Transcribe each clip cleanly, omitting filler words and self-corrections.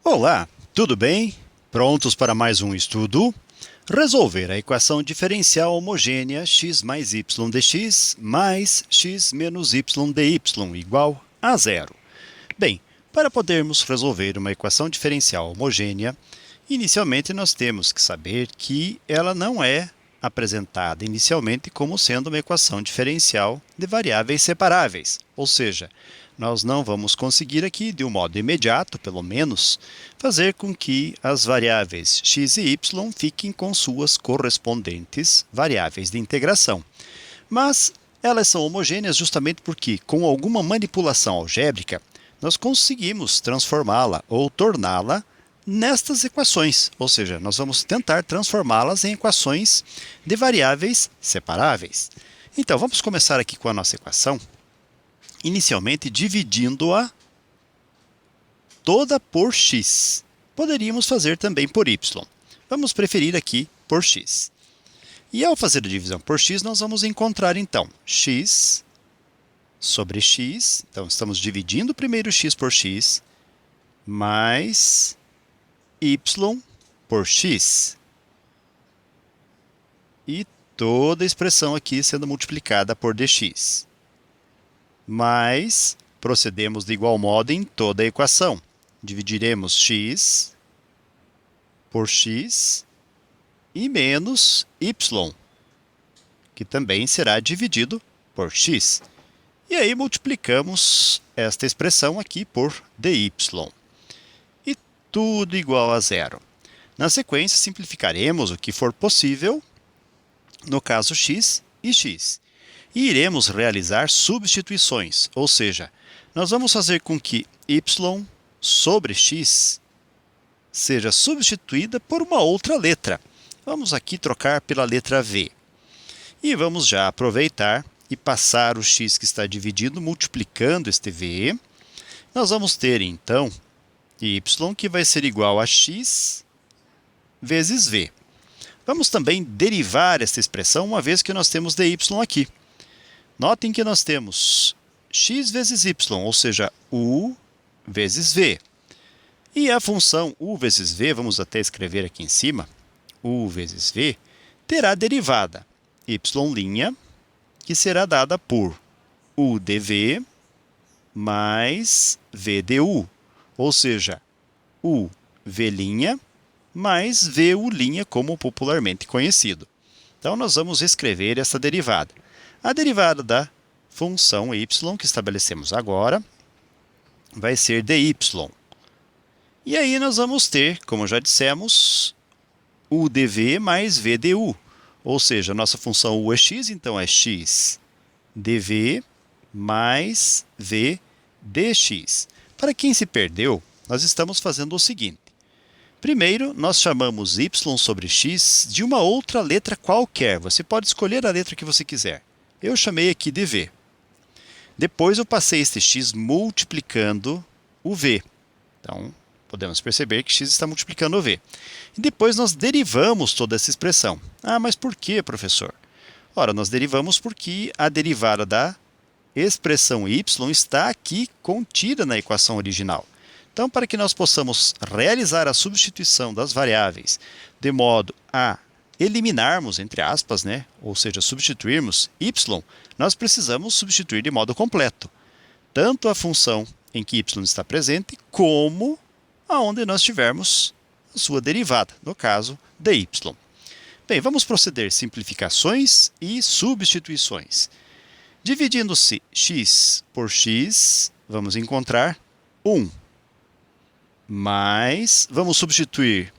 Olá, tudo bem? Prontos para mais um estudo? Resolver a equação diferencial homogênea x mais y dx mais x menos y dy igual a zero. Bem, para podermos resolver uma equação diferencial homogênea, inicialmente nós temos que saber que ela não é apresentada inicialmente como sendo uma equação diferencial de variáveis separáveis, ou seja, nós não vamos conseguir aqui, de um modo imediato, pelo menos, fazer com que as variáveis x e y fiquem com suas correspondentes variáveis de integração. Mas elas são homogêneas justamente porque, com alguma manipulação algébrica, nós conseguimos transformá-la ou torná-la nestas equações, ou seja, nós vamos tentar transformá-las em equações de variáveis separáveis. Então, vamos começar aqui com a nossa equação, inicialmente dividindo-a toda por x. Poderíamos fazer também por y. Vamos preferir aqui por x. E ao fazer a divisão por x, nós vamos encontrar, então, x sobre x. Então, estamos dividindo primeiro x por x, mais y por x. E toda a expressão aqui sendo multiplicada por dx. Mas procedemos de igual modo em toda a equação. Dividiremos x por x e menos y, que também será dividido por x. E aí multiplicamos esta expressão aqui por dy. E tudo igual a zero. Na sequência, simplificaremos o que for possível, no caso x e x. E iremos realizar substituições, ou seja, nós vamos fazer com que y sobre x seja substituída por uma outra letra. Vamos aqui trocar pela letra v. E vamos já aproveitar e passar o x que está dividido, multiplicando este v. Nós vamos ter, então, y que vai ser igual a x vezes v. Vamos também derivar esta expressão, uma vez que nós temos dy aqui. Notem que nós temos x vezes y, ou seja, u vezes v. E a função u vezes v, vamos até escrever aqui em cima, u vezes v, terá derivada y', que será dada por u dv mais v du, ou seja, u v' mais vu', como popularmente conhecido. Então, nós vamos escrever essa derivada. A derivada da função y, que estabelecemos agora, vai ser dy. E aí nós vamos ter, como já dissemos, u dv mais v du. Ou seja, a nossa função u é x, então é x dv mais v dx. Para quem se perdeu, nós estamos fazendo o seguinte. Primeiro, nós chamamos y sobre x de uma outra letra qualquer. Você pode escolher a letra que você quiser. Eu chamei aqui de v. Depois eu passei este x multiplicando o v. Então, podemos perceber que x está multiplicando o v. E depois nós derivamos toda essa expressão. Ah, mas por que, professor? Ora, nós derivamos porque a derivada da expressão y está aqui contida na equação original. Então, para que nós possamos realizar a substituição das variáveis de modo a eliminarmos, entre aspas, ou seja, substituirmos y, nós precisamos substituir de modo completo, tanto a função em que y está presente, como aonde nós tivermos a sua derivada, no caso, dy. Bem, vamos proceder simplificações e substituições. Dividindo-se x por x, vamos encontrar 1. Mas vamos substituir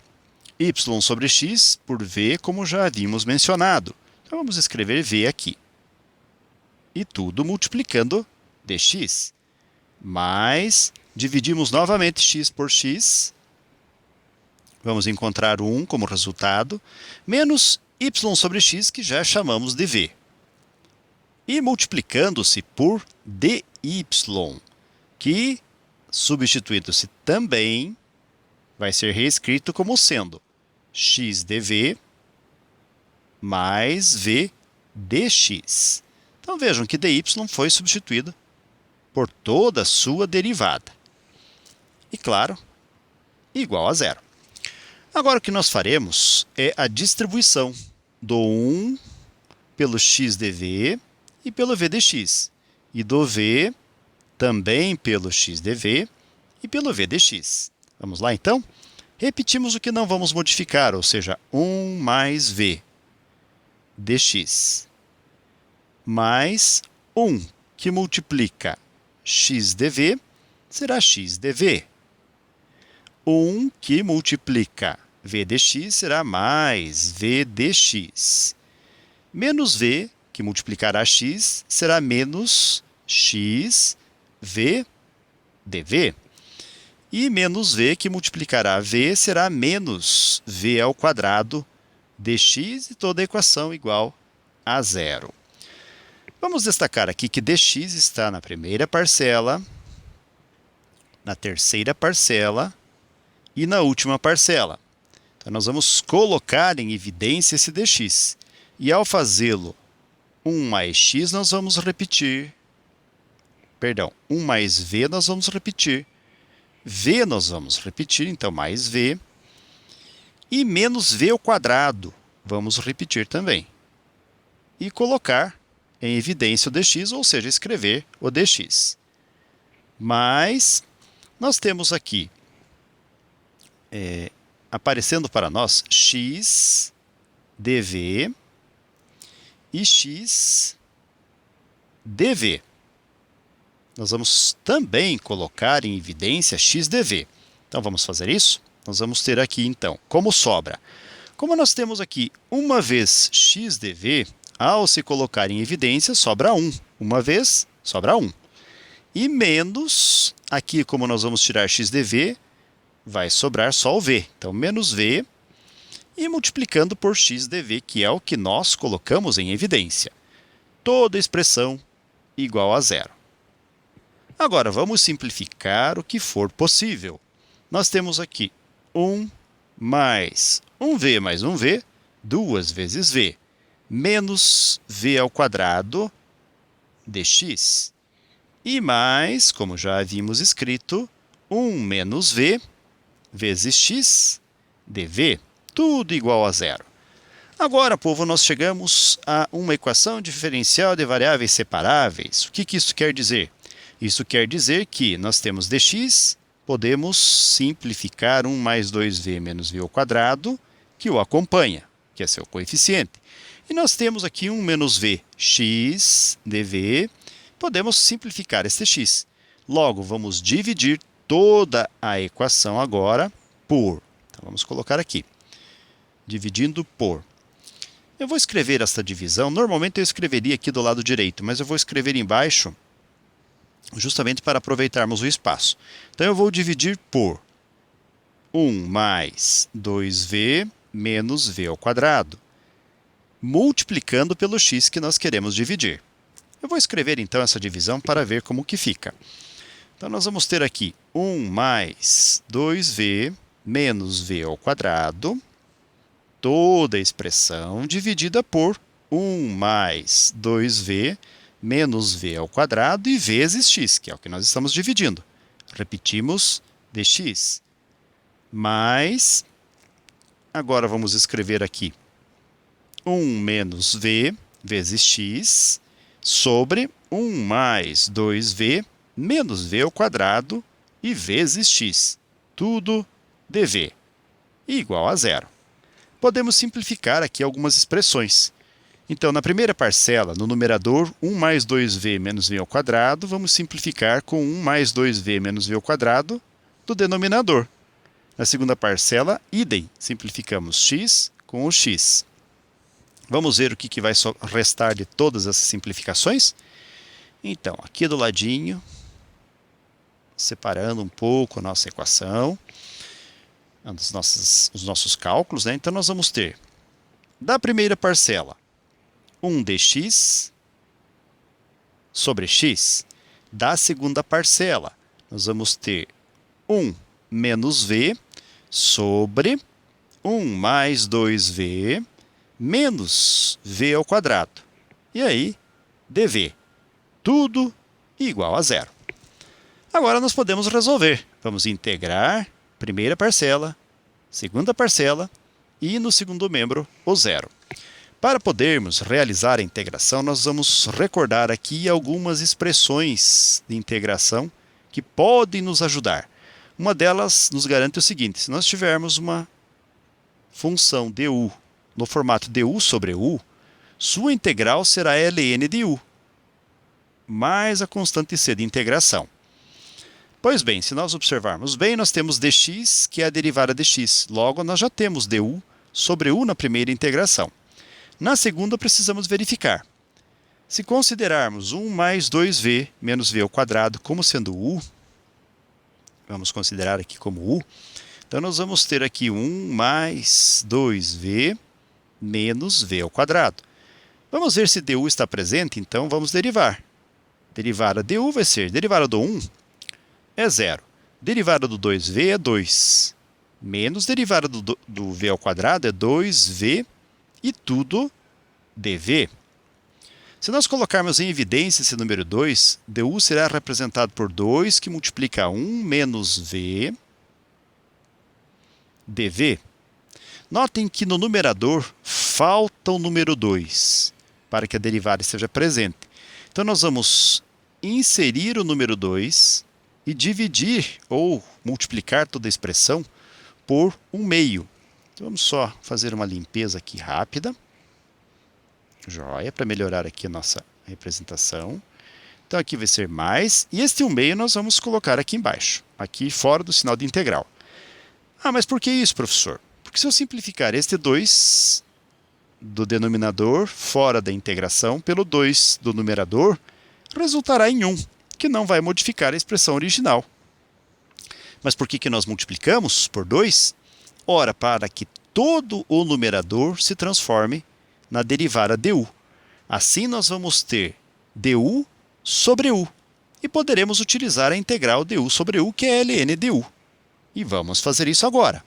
y sobre x por v, como já havíamos mencionado. Então, vamos escrever v aqui. E tudo multiplicando dx. Mas dividimos novamente x por x. Vamos encontrar 1 como resultado, menos y sobre x, que já chamamos de v. E multiplicando-se por dy, que, substituindo-se também, vai ser reescrito como sendo x dv mais v dx. Então, vejam que dy foi substituído por toda a sua derivada. E, claro, igual a zero. Agora o que nós faremos é a distribuição do 1 pelo x dv e pelo v dx, e do v também pelo x dv e pelo v dx. Vamos lá, então? Repetimos o que não vamos modificar, ou seja, 1 mais v dx, mais 1 que multiplica x dv será x dv. 1 que multiplica v dx será mais v dx. Menos v, que multiplicará x, será menos x v dv. E menos v, que multiplicará v, será menos v ao quadrado dx, e toda a equação igual a zero. Vamos destacar aqui que dx está na primeira parcela, na terceira parcela e na última parcela. Então, nós vamos colocar em evidência esse dx. E ao fazê-lo 1 mais x, nós vamos repetir. Perdão, 1 mais v nós vamos repetir. V nós vamos repetir, então mais v. E menos v ao quadrado vamos repetir também. E colocar em evidência o dx, ou seja, escrever o dx. Mas nós temos aqui, aparecendo para nós, x dv e x dv. Nós vamos também colocar em evidência x dv. Então, vamos fazer isso? Nós vamos ter aqui, então, como sobra. Como nós temos aqui uma vez x dv, ao se colocar em evidência, sobra 1. Uma vez, sobra 1. E menos, aqui como nós vamos tirar x dv, vai sobrar só o v. Então, menos v, e multiplicando por x dv, que é o que nós colocamos em evidência. Toda expressão igual a zero. Agora, vamos simplificar o que for possível. Nós temos aqui 1 mais 1v mais 1v, 2 vezes v, menos v ao quadrado dx. E mais, como já havíamos escrito, 1 menos v vezes x dv, tudo igual a zero. Agora, povo, nós chegamos a uma equação diferencial de variáveis separáveis. O que isso quer dizer? Isso quer dizer que nós temos dx, podemos simplificar 1 mais 2v menos v ao quadrado, que o acompanha, que é seu coeficiente. E nós temos aqui 1 menos v, x dv, podemos simplificar este x. Logo, vamos dividir toda a equação agora por. Então, vamos colocar aqui, dividindo por. Eu vou escrever esta divisão, normalmente eu escreveria aqui do lado direito, mas eu vou escrever embaixo, justamente para aproveitarmos o espaço. Então, eu vou dividir por 1 mais 2v menos v ao quadrado, multiplicando pelo x que nós queremos dividir. Eu vou escrever, então, essa divisão para ver como que fica. Então, nós vamos ter aqui 1 mais 2v menos v ao quadrado, toda a expressão dividida por 1 mais 2v menos v ao quadrado e vezes x, que é o que nós estamos dividindo. Repetimos dx. Mais, agora vamos escrever aqui 1 menos v vezes x sobre 1 mais 2v menos v ao quadrado e vezes x, tudo dv, igual a zero. Podemos simplificar aqui algumas expressões. Então, na primeira parcela, no numerador, 1 mais 2v menos v ao quadrado, vamos simplificar com 1 mais 2v menos v ao quadrado do denominador. Na segunda parcela, idem, simplificamos x com o x. Vamos ver o que vai restar de todas essas simplificações? Então, aqui do ladinho, separando um pouco a nossa equação, os nossos cálculos, né? Então, nós vamos ter, da primeira parcela, 1 dx sobre x. Da segunda parcela, nós vamos ter 1 menos v sobre 1 mais 2v menos v ao quadrado. E aí, dv. Tudo igual a zero. Agora nós podemos resolver. Vamos integrar primeira parcela, segunda parcela e no segundo membro o zero. Para podermos realizar a integração, nós vamos recordar aqui algumas expressões de integração que podem nos ajudar. Uma delas nos garante o seguinte: se nós tivermos uma função du no formato du sobre u, sua integral será ln de u, mais a constante c de integração. Pois bem, se nós observarmos bem, nós temos dx, que é a derivada de x. Logo, nós já temos du sobre u na primeira integração. Na segunda, precisamos verificar. Se considerarmos 1 mais 2v menos v ao quadrado como sendo u, vamos considerar aqui como u, então nós vamos ter aqui 1 mais 2v menos v ao quadrado. Vamos ver se du está presente, então vamos derivar. Derivada de u vai ser, derivada do 1 é 0. Derivada do 2v é 2. Menos derivada do v ao quadrado é 2v e tudo dv. Se nós colocarmos em evidência esse número 2, du será representado por 2 que multiplica 1 menos v dv. Notem que no numerador falta o número 2 para que a derivada esteja presente. Então nós vamos inserir o número 2 e dividir ou multiplicar toda a expressão por 1/2. Então vamos só fazer uma limpeza aqui rápida. Joia, para melhorar aqui a nossa representação. Então aqui vai ser mais, e este 1/2 nós vamos colocar aqui embaixo, aqui fora do sinal de integral. Ah, mas por que isso, professor? Porque se eu simplificar este 2 do denominador fora da integração pelo 2 do numerador, resultará em 1, que não vai modificar a expressão original. Mas por que nós multiplicamos por 2? Ora, para que todo o numerador se transforme na derivada du. Assim nós vamos ter du sobre u. E poderemos utilizar a integral du sobre u, que é ln du. E vamos fazer isso agora.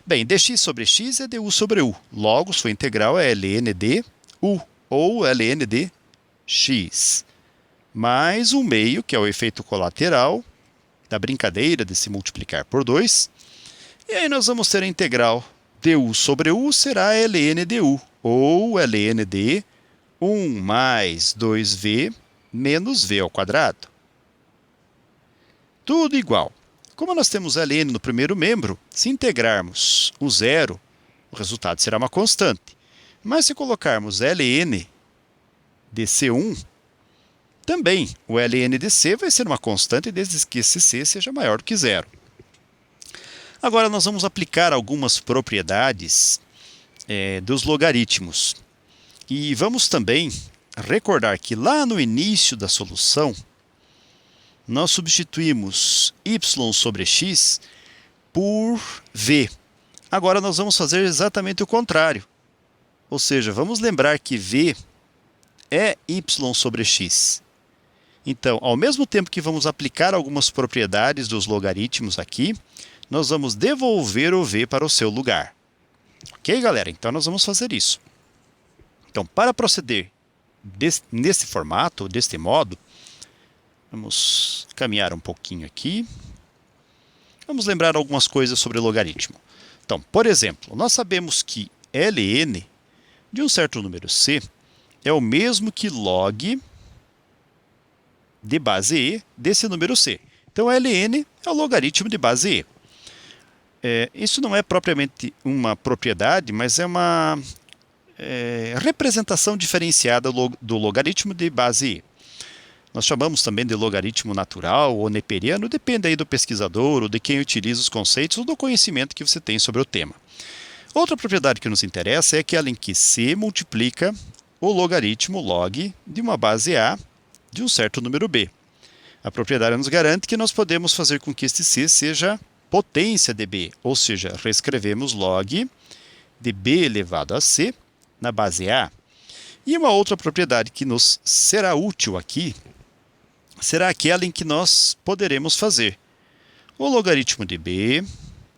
Bem, dx sobre x é du sobre u. Logo, sua integral é ln de u, ou ln de x. Mais 1/2, que é o efeito colateral da brincadeira de se multiplicar por 2. E aí nós vamos ter a integral du sobre u será ln du, ou ln de 1 mais 2v menos v ao quadrado. Tudo igual. Como nós temos ln no primeiro membro, se integrarmos o zero, o resultado será uma constante. Mas se colocarmos ln de c1, também o ln de c vai ser uma constante desde que esse c seja maior do que zero. Agora nós vamos aplicar algumas propriedades dos logaritmos. E vamos também recordar que lá no início da solução, nós substituímos y sobre x por v. Agora nós vamos fazer exatamente o contrário. Ou seja, vamos lembrar que v é y sobre x. Então, ao mesmo tempo que vamos aplicar algumas propriedades dos logaritmos aqui, nós vamos devolver o v para o seu lugar. Ok, galera? Então, nós vamos fazer isso. Então, para proceder nesse formato, deste modo, vamos caminhar um pouquinho aqui. Vamos lembrar algumas coisas sobre logaritmo. Então, por exemplo, nós sabemos que ln de um certo número c é o mesmo que log de base e desse número c. Então, ln é o logaritmo de base e. Isso não é propriamente uma propriedade, mas é uma representação diferenciada do logaritmo de base e. Nós chamamos também de logaritmo natural ou neperiano, depende aí do pesquisador ou de quem utiliza os conceitos ou do conhecimento que você tem sobre o tema. Outra propriedade que nos interessa é aquela em que c multiplica o logaritmo log de uma base a de um certo número b. A propriedade nos garante que nós podemos fazer com que este c seja potência de b, ou seja, reescrevemos log de b elevado a c na base a. E uma outra propriedade que nos será útil aqui será aquela em que nós poderemos fazer o logaritmo de b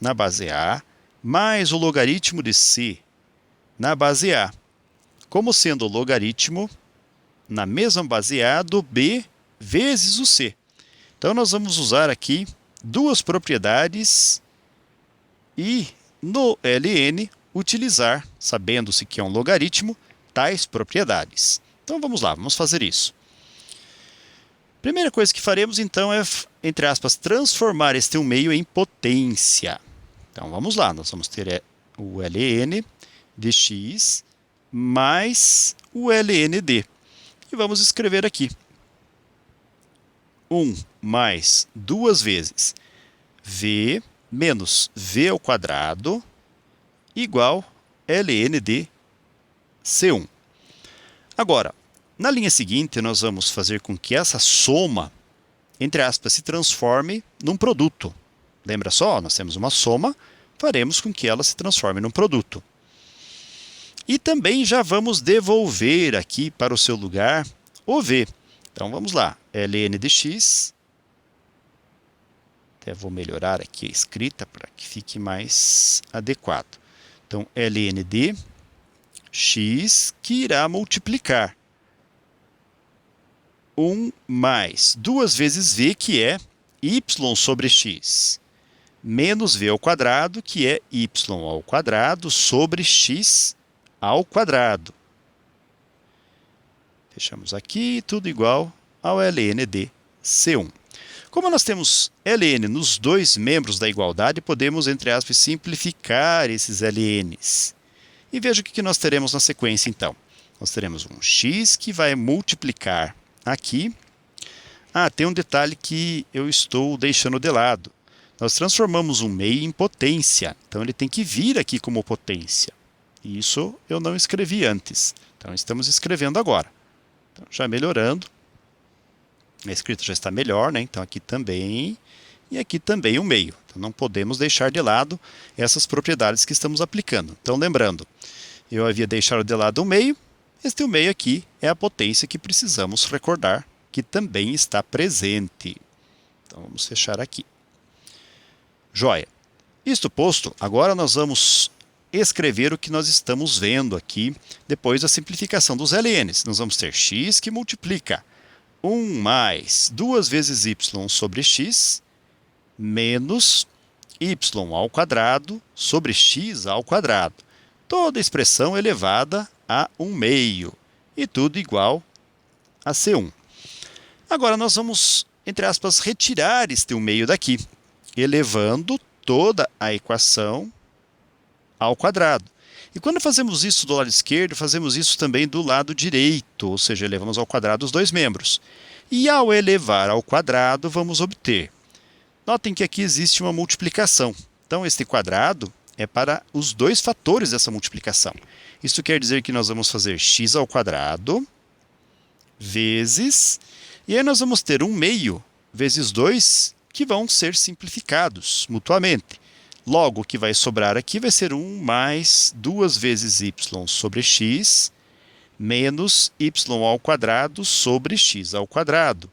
na base a mais o logaritmo de c na base a, como sendo o logaritmo na mesma base a do b vezes o c. Então, nós vamos usar aqui duas propriedades e no ln utilizar, sabendo-se que é um logaritmo, tais propriedades. Então vamos lá, vamos fazer isso. Primeira coisa que faremos então é, entre aspas, transformar este 1/2 em potência. Então vamos lá, nós vamos ter o ln de x mais o ln d. E vamos escrever aqui 1 mais 2 vezes v menos v ao quadrado igual ln de C1. Agora, na linha seguinte, nós vamos fazer com que essa soma, entre aspas, se transforme num produto. Lembra só? Nós temos uma soma, faremos com que ela se transforme num produto. E também já vamos devolver aqui para o seu lugar o v. Então vamos lá, ln de x. Até vou melhorar aqui a escrita para que fique mais adequado. Então, ln de x, que irá multiplicar 1 mais 2 vezes v, que é y sobre x, menos v ao quadrado, que é y ao quadrado sobre x ao quadrado. Fechamos aqui, tudo igual ao ln de C1. Como nós temos ln nos dois membros da igualdade, podemos, entre aspas, simplificar esses ln's. E veja o que nós teremos na sequência, então. Nós teremos um x que vai multiplicar aqui. Tem um detalhe que eu estou deixando de lado. Nós transformamos 1/2 em potência, então ele tem que vir aqui como potência. E isso eu não escrevi antes, então estamos escrevendo agora. Então, já melhorando. A escrita já está melhor, né? Então aqui também, e aqui também 1/2. Então não podemos deixar de lado essas propriedades que estamos aplicando. Então lembrando, eu havia deixado de lado 1/2, este 1/2 aqui é a potência que precisamos recordar, que também está presente. Então vamos fechar aqui. Joia. Isto posto, agora nós vamos escrever o que nós estamos vendo aqui, depois da simplificação dos ln's. Nós vamos ter x que multiplica 1 mais 2 vezes y sobre x, menos y ao quadrado sobre x ao quadrado. Toda expressão elevada a 1/2, e tudo igual a C1. Agora nós vamos, entre aspas, retirar este 1/2 daqui, elevando toda a equação ao quadrado. E quando fazemos isso do lado esquerdo, fazemos isso também do lado direito, ou seja, elevamos ao quadrado os dois membros. E ao elevar ao quadrado, vamos obter. Notem que aqui existe uma multiplicação. Então, este quadrado é para os dois fatores dessa multiplicação. Isso quer dizer que nós vamos fazer x ao quadrado vezes, e aí nós vamos ter 1/2 vezes 2, que vão ser simplificados mutuamente. Logo, o que vai sobrar aqui vai ser 1 mais 2 vezes y sobre x, menos y ao quadrado sobre x ao quadrado.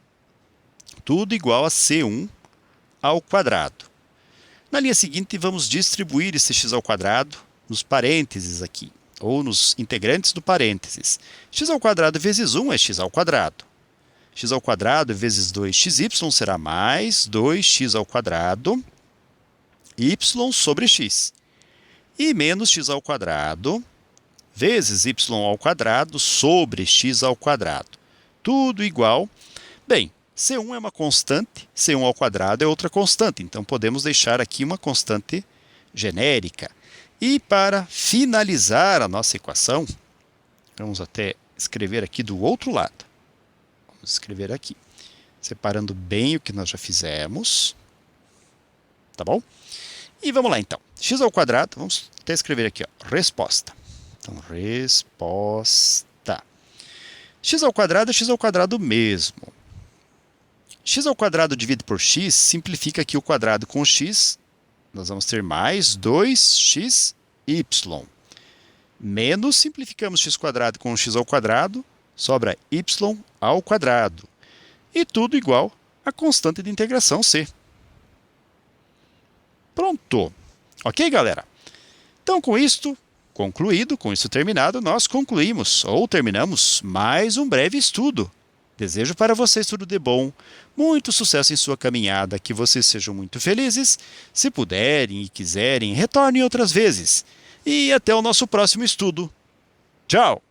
Tudo igual a C1 ao quadrado. Na linha seguinte, vamos distribuir esse x ao quadrado nos parênteses aqui, ou nos integrantes do parênteses. X ao quadrado vezes 1 é x ao quadrado. X ao quadrado vezes 2xy será mais 2x ao quadrado y sobre x. E menos x ao quadrado vezes y ao quadrado sobre x ao quadrado. Tudo igual. Bem, C1 é uma constante, C1 ao quadrado é outra constante. Então, podemos deixar aqui uma constante genérica. E para finalizar a nossa equação, vamos até escrever aqui do outro lado. Vamos escrever aqui, separando bem o que nós já fizemos. Tá bom? E vamos lá, então. X ao quadrado, vamos até escrever aqui, ó, resposta. Então, resposta. X ao quadrado é x ao quadrado mesmo. X ao quadrado dividido por x, simplifica aqui o quadrado com x. Nós vamos ter mais 2xy. Menos, simplificamos x quadrado com x ao quadrado, sobra y ao quadrado. E tudo igual à constante de integração c. Pronto. Ok, galera? Então, com isto concluído, com isso terminado, nós concluímos ou terminamos mais um breve estudo Desejo para vocês tudo de bom, muito sucesso em sua caminhada, que vocês sejam muito felizes. Se puderem e quiserem, retornem outras vezes. E até o nosso próximo estudo. Tchau!